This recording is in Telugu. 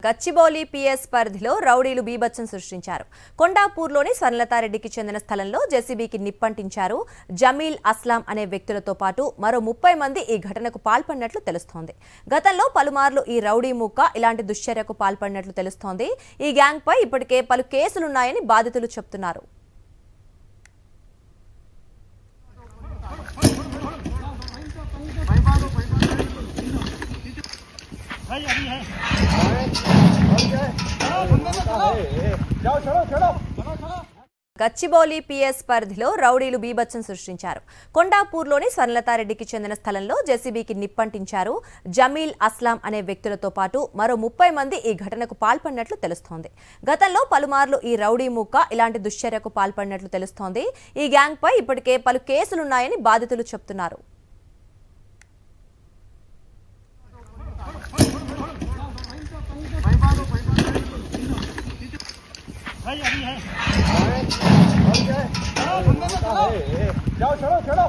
గచ్చిబౌలి పిఎస్ పరిధిలో రౌడీలు బీభత్సం సృష్టించారు. కొండాపూర్లోని స్వర్ణలతారెడ్డికి చెందిన స్థలంలో జెసిబీకి నిప్పంటించారు. జమీల్ అస్లాం అనే వ్యక్తులతో పాటు మరో 30 మంది ఈ ఘటనకు పాల్పడినట్లు తెలుస్తోంది. గతంలో పలుమార్లు ఈ రౌడీ మూక ఇలాంటి దుశ్చర్యకు పాల్పడినట్లు తెలుస్తోంది. ఈ గ్యాంగ్ పై ఇప్పటికే పలు కేసులున్నాయని బాధితులు చెబుతున్నారు. గచ్చిబౌలి పిఎస్ పరిధిలో రౌడీలు బీభత్సం సృష్టించారు. కొండాపూర్లోని స్వర్ణలతారెడ్డికి చెందిన స్థలంలో జెసిబీకి నిప్పంటించారు. జమీల్ అస్లాం అనే వ్యక్తులతో పాటు మరో 30 మంది ఈ ఘటనకు పాల్పడినట్లు తెలుస్తోంది. గతంలో పలుమార్లు ఈ రౌడీ మూక ఇలాంటి దుశ్చర్యకు పాల్పడినట్లు తెలుస్తోంది. ఈ గ్యాంగ్ పై ఇప్పటికే పలు కేసులున్నాయని బాధితులు చెబుతున్నారు. जाओ चलो चलो